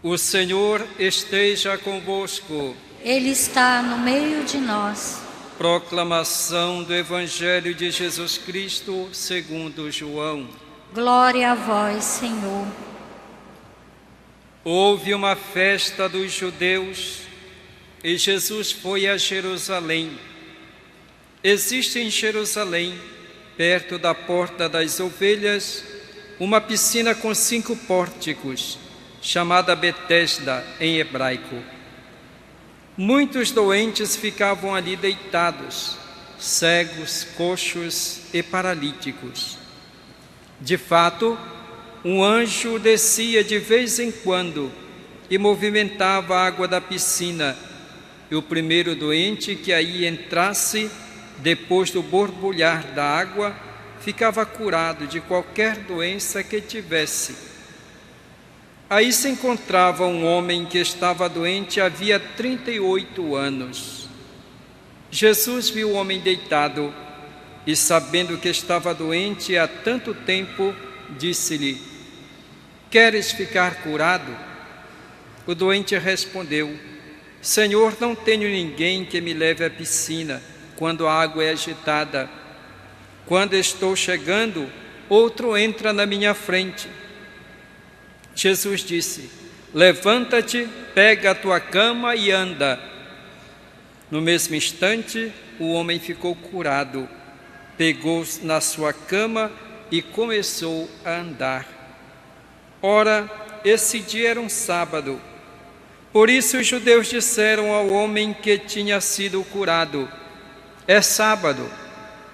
O Senhor esteja convosco. Ele está no meio de nós. Proclamação do Evangelho de Jesus Cristo segundo João. Glória a vós, Senhor. Houve uma festa dos judeus e Jesus foi a Jerusalém. Existe em Jerusalém, perto da Porta das Ovelhas, uma piscina com 5 pórticos, chamada Betesda em hebraico. Muitos doentes ficavam ali deitados, cegos, coxos e paralíticos. De fato, um anjo descia de vez em quando e movimentava a água da piscina, e o primeiro doente que aí entrasse, depois do borbulhar da água, ficava curado de qualquer doença que tivesse. Aí se encontrava um homem que estava doente havia 38 anos. Jesus viu o homem deitado e, sabendo que estava doente há tanto tempo, disse-lhe: "Queres ficar curado?" O doente respondeu: "Senhor, não tenho ninguém que me leve à piscina quando a água é agitada. Quando estou chegando, outro entra na minha frente." Jesus disse: "Levanta-te, pega a tua cama e anda." No mesmo instante, o homem ficou curado, pegou na sua cama e começou a andar. Ora, esse dia era um sábado. Por isso os judeus disseram ao homem que tinha sido curado: "É sábado,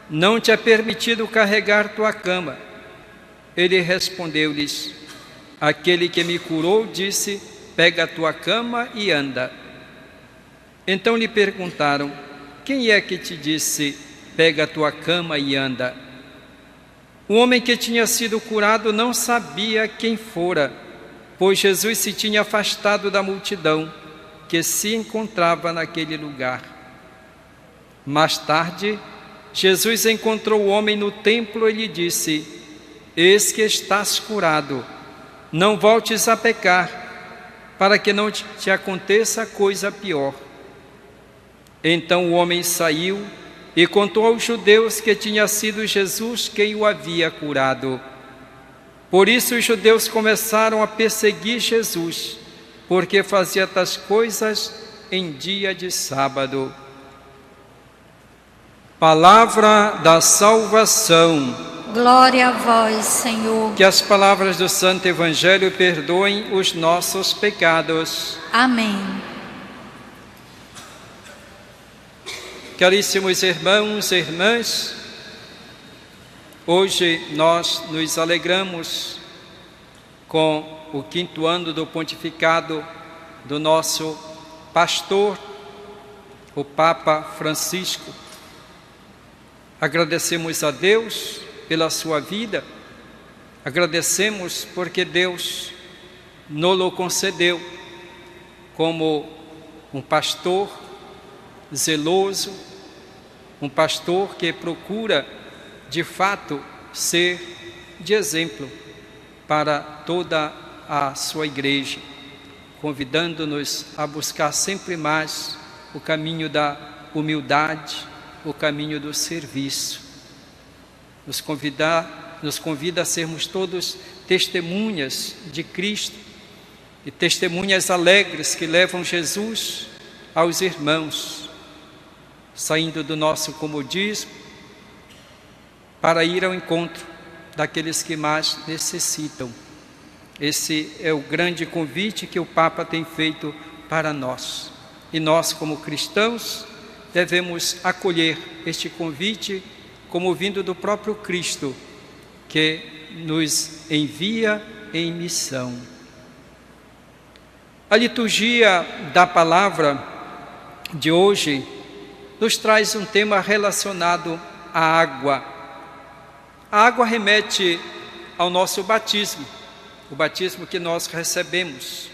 não te é permitido carregar tua cama." Ele respondeu-lhes: "Aquele que me curou disse: pega a tua cama e anda." Então lhe perguntaram: "Quem é que te disse: pega a tua cama e anda?" O homem que tinha sido curado não sabia quem fora, pois Jesus se tinha afastado da multidão que se encontrava naquele lugar. Mais tarde, Jesus encontrou o homem no templo e lhe disse: "Eis que estás curado. Não voltes a pecar, para que não te aconteça coisa pior." Então o homem saiu e contou aos judeus que tinha sido Jesus quem o havia curado. Por isso os judeus começaram a perseguir Jesus, porque fazia tais coisas em dia de sábado. Palavra da salvação. Glória a vós, Senhor. Que as palavras do Santo Evangelho perdoem os nossos pecados. Amém. Caríssimos irmãos e irmãs, hoje nós nos alegramos com o 5º ano do pontificado do nosso pastor, o Papa Francisco. Agradecemos a Deus pela sua vida, agradecemos porque Deus nos concedeu como um pastor zeloso, um pastor que procura de fato ser de exemplo para toda a sua igreja, convidando-nos a buscar sempre mais o caminho da humildade, o caminho do serviço. Nos convida a sermos todos testemunhas de Cristo e testemunhas alegres que levam Jesus aos irmãos, saindo do nosso comodismo para ir ao encontro daqueles que mais necessitam. Esse é o grande convite que o Papa tem feito para nós. E nós, como cristãos, devemos acolher este convite como vindo do próprio Cristo, que nos envia em missão. A liturgia da palavra de hoje nos traz um tema relacionado à água. A água remete ao nosso batismo, o batismo que nós recebemos,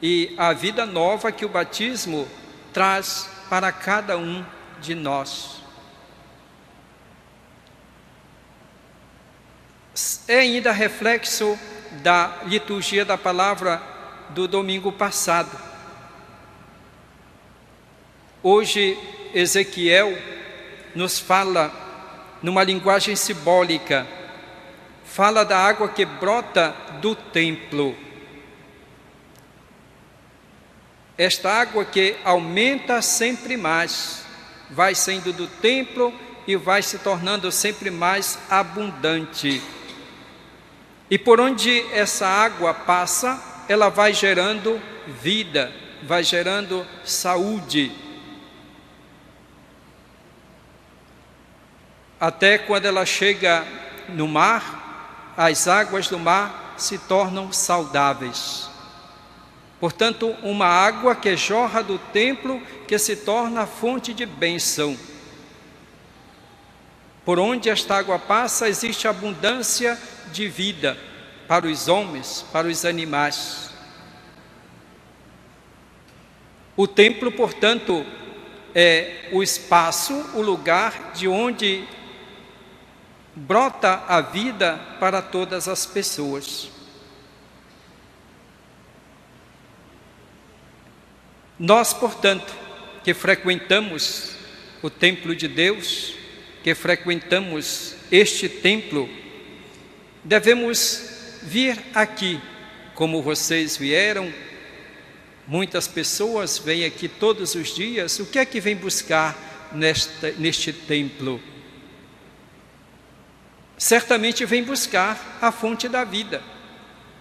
e a vida nova que o batismo traz para cada um de nós. É ainda reflexo da liturgia da palavra do domingo passado. Hoje, Ezequiel nos fala, numa linguagem simbólica, fala da água que brota do templo. Esta água que aumenta sempre mais, vai saindo do templo e vai se tornando sempre mais abundante. E por onde essa água passa, ela vai gerando vida, vai gerando saúde. Até quando ela chega no mar, as águas do mar se tornam saudáveis. Portanto, uma água que jorra do templo, que se torna fonte de bênção. Por onde esta água passa, existe abundância de vida para os homens, para os animais. O templo, portanto, é o espaço, o lugar de onde brota a vida para todas as pessoas. Nós, portanto, que frequentamos o templo de Deus, que frequentamos este templo, devemos vir aqui, como vocês vieram. Muitas pessoas vêm aqui todos os dias. O que é que vem buscar neste templo? Certamente vem buscar a fonte da vida.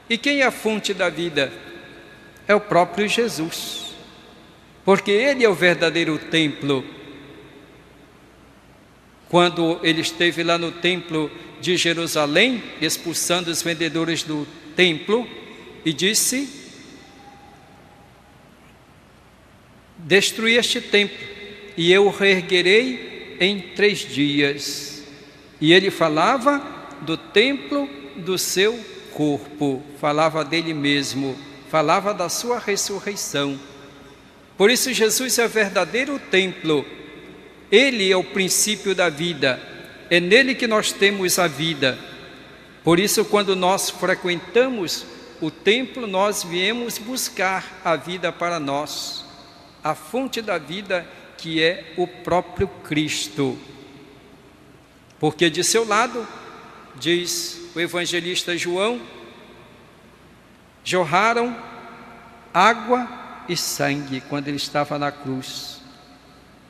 E quem é a fonte da vida? É o próprio Jesus. Porque Ele é o verdadeiro templo. Quando Ele esteve lá no templo de Jerusalém, expulsando os vendedores do templo, e disse: destruí este templo, e eu o reerguerei em 3 dias. E Ele falava do templo do seu corpo, falava dele mesmo, falava da sua ressurreição. Por isso Jesus é o verdadeiro templo. Ele é o princípio da vida, é nele que nós temos a vida. Por isso, quando nós frequentamos o templo, nós viemos buscar a vida para nós, a fonte da vida, que é o próprio Cristo. Porque de seu lado, diz o evangelista João, jorraram água e sangue quando ele estava na cruz,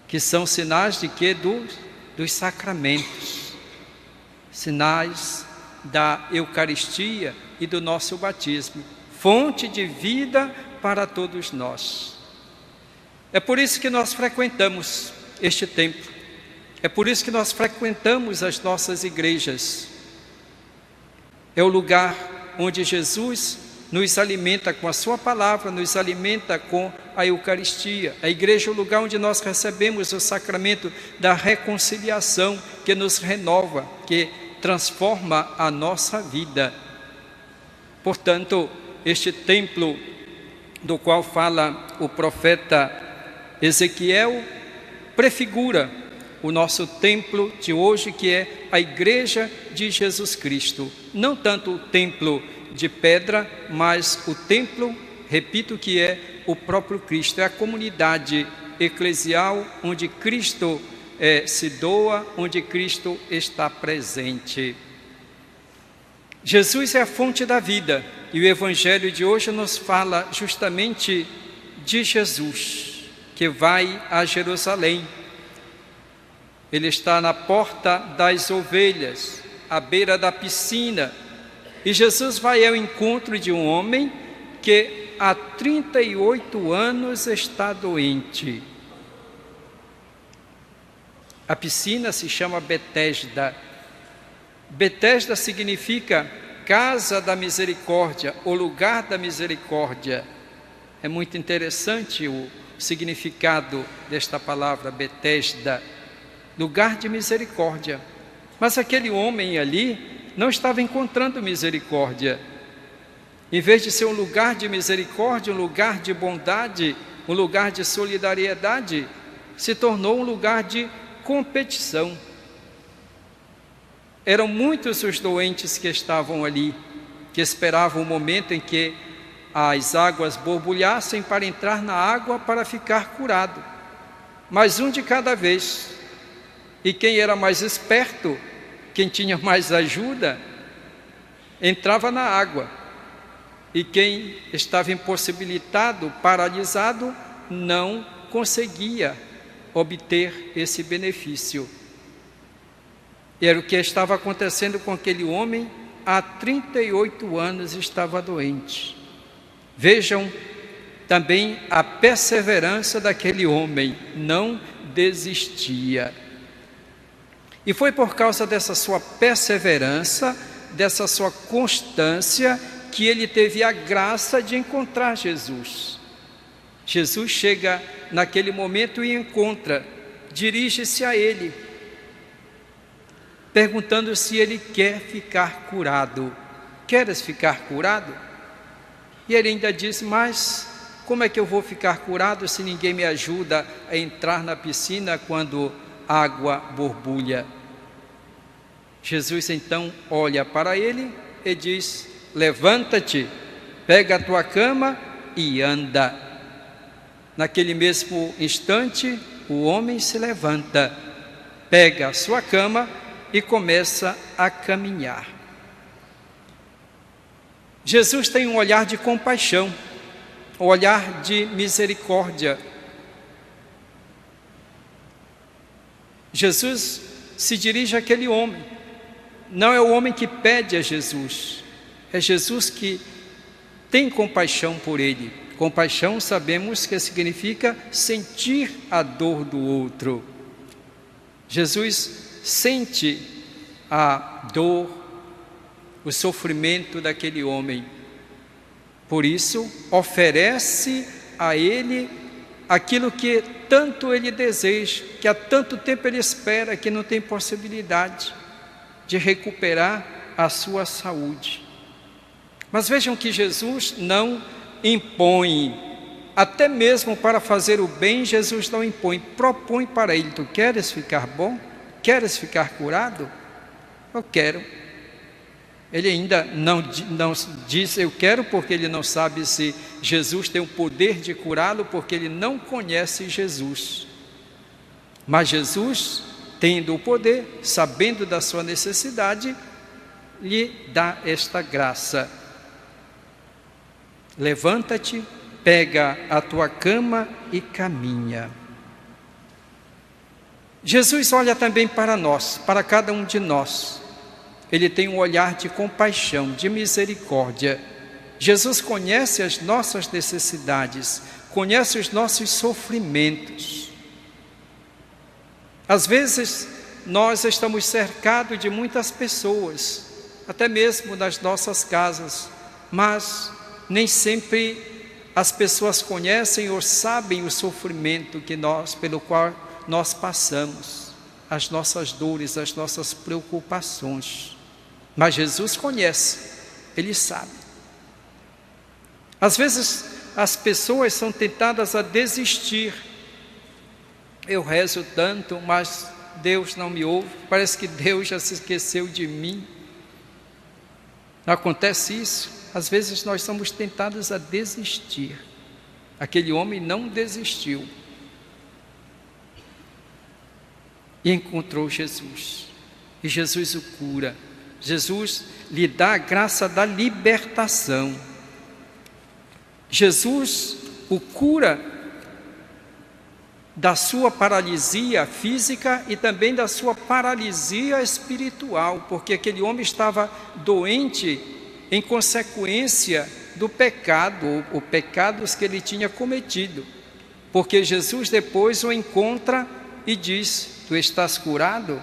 que são sinais de quê? Dos sacramentos, sinais da Eucaristia e do nosso batismo, fonte de vida para todos nós. É por isso que nós frequentamos este templo, é por isso que nós frequentamos as nossas igrejas. É o lugar onde Jesus nos alimenta com a sua palavra, nos alimenta com a Eucaristia. A igreja é o lugar onde nós recebemos o sacramento da reconciliação, que nos renova, que transforma a nossa vida. Portanto, este templo do qual fala o profeta Ezequiel prefigura o nosso templo de hoje, que é a igreja de Jesus Cristo. Não tanto o templo de pedra, mas o templo, repito, que é o próprio Cristo, é a comunidade eclesial onde Cristo se doa, onde Cristo está presente. Jesus é a fonte da vida, e o Evangelho de hoje nos fala justamente de Jesus, que vai a Jerusalém. Ele está na porta das ovelhas, à beira da piscina, e Jesus vai ao encontro de um homem que há 38 anos está doente. A piscina se chama Betesda. Betesda significa casa da misericórdia, o lugar da misericórdia. É muito interessante o significado desta palavra Betesda, lugar de misericórdia. Mas aquele homem ali não estava encontrando misericórdia. Em vez de ser um lugar de misericórdia, um lugar de bondade, um lugar de solidariedade, se tornou um lugar de competição. Eram muitos os doentes que estavam ali, que esperavam o momento em que as águas borbulhassem para entrar na água para ficar curado, mas um de cada vez. E quem era mais esperto, quem tinha mais ajuda, entrava na água. E quem estava impossibilitado, paralisado, não conseguia obter esse benefício. E era o que estava acontecendo com aquele homem. Há 38 anos estava doente. Vejam também a perseverança daquele homem, não desistia. E foi por causa dessa sua perseverança, dessa sua constância, que ele teve a graça de encontrar Jesus. Jesus chega naquele momento e encontra, dirige-se a ele, perguntando se ele quer ficar curado. Queres ficar curado? E ele ainda diz, mas como é que eu vou ficar curado se ninguém me ajuda a entrar na piscina quando a água borbulha? Jesus então olha para ele e diz, levanta-te, pega a tua cama e anda. Naquele mesmo instante, o homem se levanta, pega a sua cama e começa a caminhar. Jesus tem um olhar de compaixão, um olhar de misericórdia. Jesus se dirige àquele homem. Não é o homem que pede a Jesus, é Jesus que tem compaixão por ele. Compaixão sabemos que significa sentir a dor do outro. Jesus sente a dor, o sofrimento daquele homem. Por isso, oferece a ele aquilo que tanto ele deseja, que há tanto tempo ele espera, que não tem possibilidade de recuperar a sua saúde. Mas vejam que Jesus não impõe, até mesmo para fazer o bem, Jesus não impõe, propõe para ele, tu queres ficar bom? Queres ficar curado? Eu quero. Ele ainda não diz eu quero, porque ele não sabe se Jesus tem o poder de curá-lo, porque ele não conhece Jesus. Mas Jesus, tendo o poder, sabendo da sua necessidade, lhe dá esta graça. Levanta-te, pega a tua cama e caminha. Jesus olha também para nós, para cada um de nós. Ele tem um olhar de compaixão, de misericórdia. Jesus conhece as nossas necessidades, conhece os nossos sofrimentos. Às vezes, nós estamos cercados de muitas pessoas, até mesmo nas nossas casas, mas nem sempre as pessoas conhecem ou sabem o sofrimento pelo qual nós passamos, as nossas dores, as nossas preocupações. Mas Jesus conhece, Ele sabe. Às vezes as pessoas são tentadas a desistir. Eu rezo tanto, mas Deus não me ouve, parece que Deus já se esqueceu de mim. Acontece isso, às vezes nós somos tentados a desistir. Aquele homem não desistiu e encontrou Jesus, e Jesus o cura. Jesus lhe dá a graça da libertação. Jesus o cura da sua paralisia física e também da sua paralisia espiritual, porque aquele homem estava doente em consequência do pecado, ou pecados que ele tinha cometido. Porque Jesus depois o encontra e diz: tu estás curado,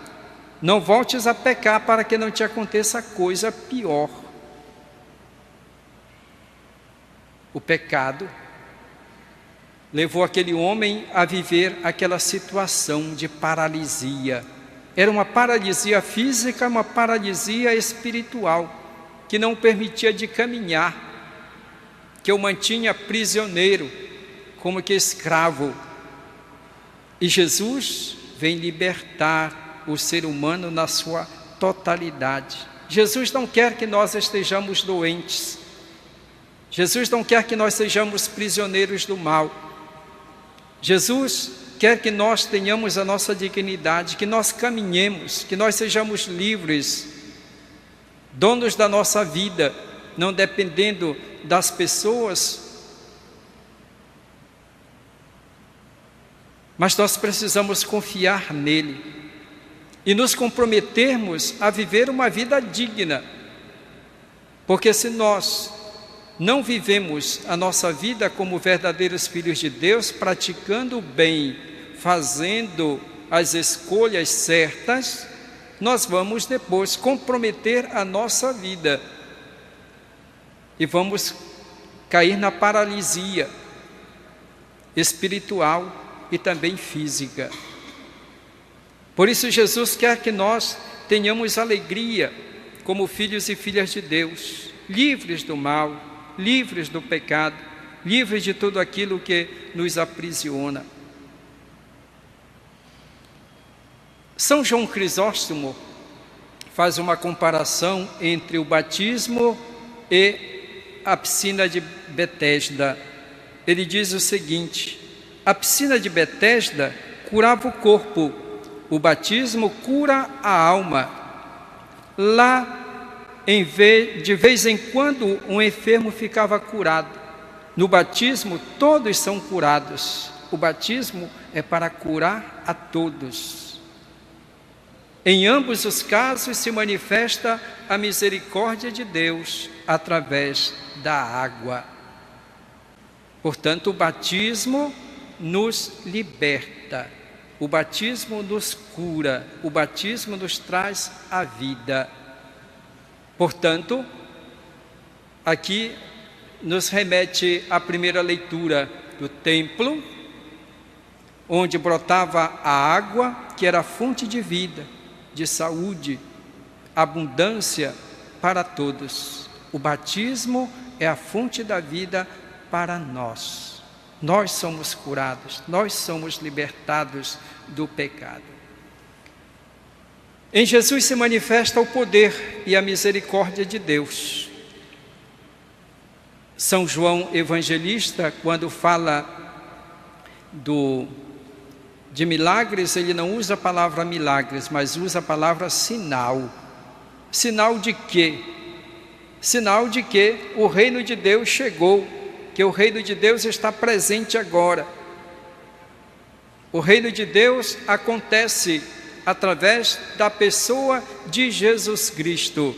não voltes a pecar para que não te aconteça coisa pior. O pecado levou aquele homem a viver aquela situação de paralisia. Era uma paralisia física, uma paralisia espiritual, que não o permitia de caminhar, que o mantinha prisioneiro, como que escravo. E Jesus vem libertar o ser humano na sua totalidade. Jesus não quer que nós estejamos doentes. Jesus não quer que nós sejamos prisioneiros do mal. Jesus quer que nós tenhamos a nossa dignidade, que nós caminhemos, que nós sejamos livres, donos da nossa vida, não dependendo das pessoas. Mas nós precisamos confiar nele e nos comprometermos a viver uma vida digna. Porque se nós não vivemos a nossa vida como verdadeiros filhos de Deus, praticando o bem, fazendo as escolhas certas, nós vamos depois comprometer a nossa vida e vamos cair na paralisia espiritual e também física. Por isso Jesus quer que nós tenhamos alegria como filhos e filhas de Deus, livres do mal, livres do pecado, livres de tudo aquilo que nos aprisiona. São João Crisóstomo faz uma comparação entre o batismo e a piscina de Betesda. Ele diz o seguinte: a piscina de Betesda curava o corpo, o batismo cura a alma. Lá, de vez em quando, um enfermo ficava curado. No batismo, todos são curados. O batismo é para curar a todos. Em ambos os casos se manifesta a misericórdia de Deus através da água. Portanto, o batismo nos liberta, o batismo nos cura, o batismo nos traz a vida. Portanto, aqui nos remete à primeira leitura do templo, onde brotava a água, que era a fonte de vida, de saúde, abundância para todos. O batismo é a fonte da vida para nós. Nós somos curados, nós somos libertados do pecado. Em Jesus se manifesta o poder e a misericórdia de Deus. São João Evangelista, quando fala de milagres, ele não usa a palavra milagres, mas usa a palavra sinal. Sinal de quê? Sinal de que o reino de Deus chegou, que o reino de Deus está presente agora. O reino de Deus acontece através da pessoa de Jesus Cristo.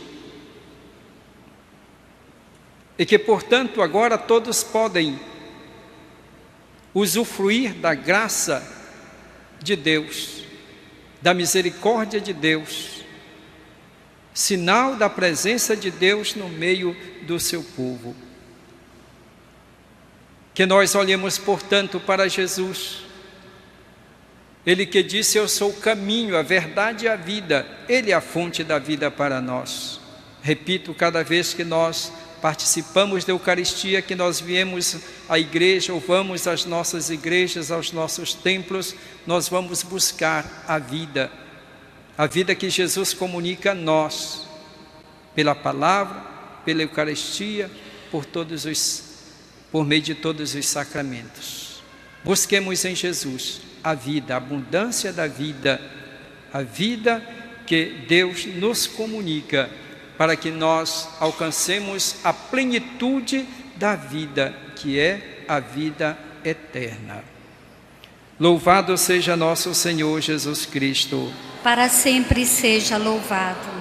E que, portanto, agora todos podem usufruir da graça de Deus, da misericórdia de Deus, sinal da presença de Deus no meio do seu povo. Que nós olhemos, portanto, para Jesus. Ele que disse: eu sou o caminho, a verdade e a vida. Ele é a fonte da vida para nós. Repito, cada vez que nós participamos da Eucaristia, que nós viemos à igreja ou vamos às nossas igrejas, aos nossos templos, nós vamos buscar a vida que Jesus comunica a nós, pela palavra, pela Eucaristia, por meio de todos os sacramentos. Busquemos em Jesus a vida, a abundância da vida, a vida que Deus nos comunica, para que nós alcancemos a plenitude da vida, que é a vida eterna. Louvado seja nosso Senhor Jesus Cristo. Para sempre seja louvado.